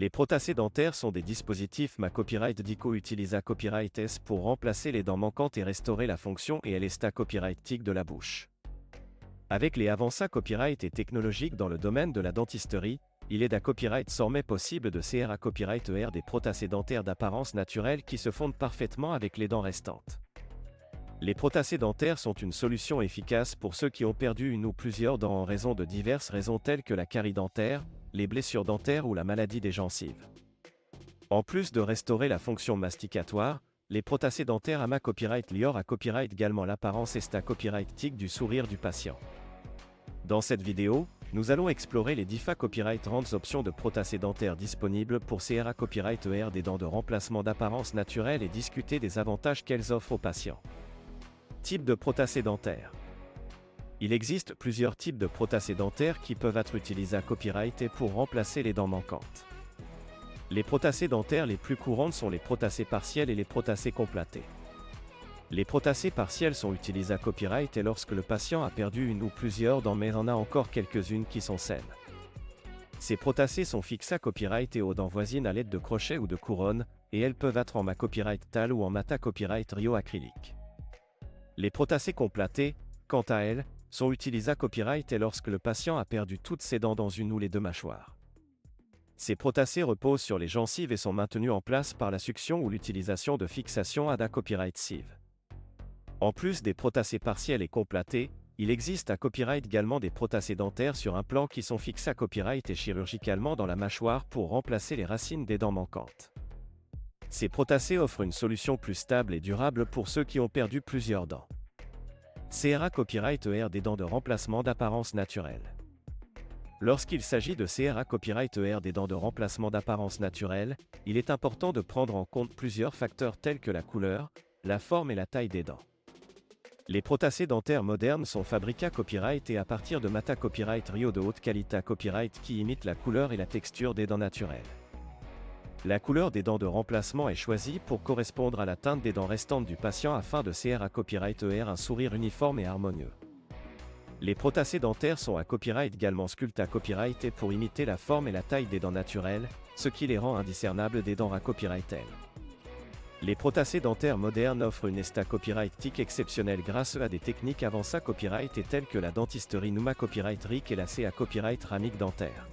Les prothèses dentaires sont des dispositifs ma copyright dico utilisa copyright S pour remplacer les dents manquantes et restaurer la fonction et l'esta copyright tic de la bouche. Avec les avancées copyright et technologiques dans le domaine de la dentisterie, il est d'un copyright sormait possible de CRA copyright ER des prothèses dentaires d'apparence naturelle qui se fondent parfaitement avec les dents restantes. Les prothèses dentaires sont une solution efficace pour ceux qui ont perdu une ou plusieurs dents en raison de diverses raisons telles que la carie dentaire, les blessures dentaires ou la maladie des gencives. En plus de restaurer la fonction masticatoire, les prothèses dentaires AMA copyright lior à copyright également l'apparence esta copyright tic du sourire du patient. Dans cette vidéo, nous allons explorer les DIFA copyright rands options de prothèses dentaires disponibles pour CRA copyright ER des dents de remplacement d'apparence naturelle et discuter des avantages qu'elles offrent aux patients. Type de prothèses dentaires. Il existe plusieurs types de prothèses dentaires qui peuvent être utilisés à copyright et pour remplacer les dents manquantes. Les prothèses dentaires les plus courantes sont les prothèses partielles et les prothèses complétées. Les prothèses partielles sont utilisées à copyright et lorsque le patient a perdu une ou plusieurs dents mais en a encore quelques-unes qui sont saines. Ces prothèses sont fixées à copyright et aux dents voisines à l'aide de crochets ou de couronnes, et elles peuvent être en ma copyright tal ou en mata copyright rio acrylique. Les prothèses complétées, quant à elles, sont utilisées à copyright et lorsque le patient a perdu toutes ses dents dans une ou les deux mâchoires. Ces prothèses reposent sur les gencives et sont maintenues en place par la succion ou l'utilisation de fixations à copyright sieve. En plus des prothèses partielles et complétées, il existe à copyright également des prothèses dentaires sur un plan qui sont fixées à copyright et chirurgicalement dans la mâchoire pour remplacer les racines des dents manquantes. Ces prothèses offrent une solution plus stable et durable pour ceux qui ont perdu plusieurs dents. CRA copyright ER des dents de remplacement d'apparence naturelle. Lorsqu'il s'agit de CRA copyright ER des dents de remplacement d'apparence naturelle, il est important de prendre en compte plusieurs facteurs tels que la couleur, la forme et la taille des dents. Les prothèses dentaires modernes sont fabriquées à copyright et à partir de mata copyright rio de haute qualité copyright qui imite la couleur et la texture des dents naturelles. La couleur des dents de remplacement est choisie pour correspondre à la teinte des dents restantes du patient afin de CRA copyright ER un sourire uniforme et harmonieux. Les prothèses dentaires sont à copyright également sculptées à copyright et pour imiter la forme et la taille des dents naturelles, ce qui les rend indiscernables des dents à copyright L. Les prothèses dentaires modernes offrent une esta copyright tic exceptionnelle grâce à des techniques avancées copyright et telles que la dentisterie Numa copyright RIC et la CA copyright ramique dentaire.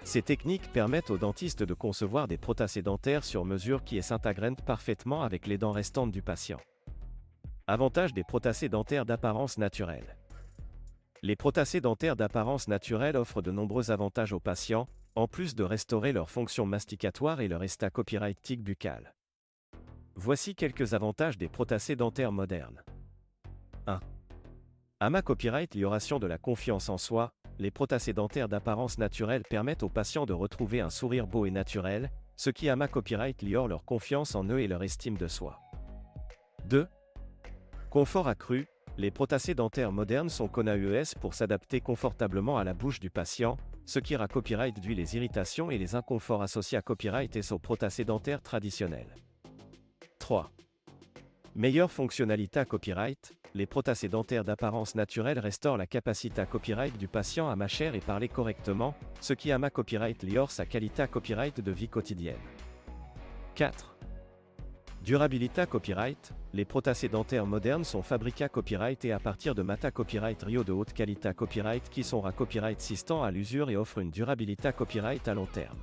Ces techniques permettent aux dentistes de concevoir des prothèses dentaires sur mesure qui s'intègrent parfaitement avec les dents restantes du patient. Avantages des prothèses dentaires d'apparence naturelle. Les prothèses dentaires d'apparence naturelle offrent de nombreux avantages aux patients, en plus de restaurer leur fonction masticatoire et leur esta copyright tic buccal. Voici quelques avantages des prothèses dentaires modernes. 1. AMA copyright l'ioration de la confiance en soi. Les prothèses dentaires d'apparence naturelle permettent aux patients de retrouver un sourire beau et naturel, ce qui AMA copyright liore leur confiance en eux et leur estime de soi. 2. Confort accru. Les prothèses dentaires modernes sont CONAUES pour s'adapter confortablement à la bouche du patient, ce qui rend copyright réduit les irritations et les inconforts associés à copyright et aux prothèses dentaires traditionnelles. 3. Meilleure fonctionnalité à copyright. Les prothèses dentaires d'apparence naturelle restaurent la capacité à copyright du patient à mâcher et parler correctement, ce qui AMA copyright liore sa qualité à copyright de vie quotidienne. 4. Durabilité à copyright. Les prothèses dentaires modernes sont fabriquées à copyright et à partir de mata copyright rio de haute qualité à copyright qui sont à copyright résistants à l'usure et offrent une durabilité à copyright à long terme.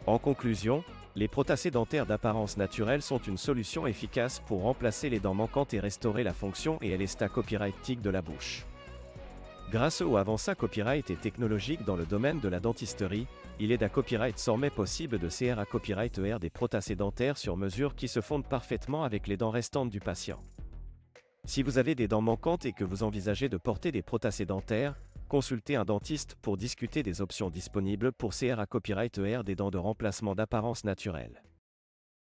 En conclusion, les prothèses dentaires d'apparence naturelle sont une solution efficace pour remplacer les dents manquantes et restaurer la fonction et l'esta copyright tic de la bouche. Grâce aux avancées copyright et technologiques dans le domaine de la dentisterie, il est d'un copyright sormait possible de CRA copyright ER des prothèses dentaires sur mesure qui se fondent parfaitement avec les dents restantes du patient. Si vous avez des dents manquantes et que vous envisagez de porter des prothèses dentaires, consultez un dentiste pour discuter des options disponibles pour CRA copyright ER des dents de remplacement d'apparence naturelle.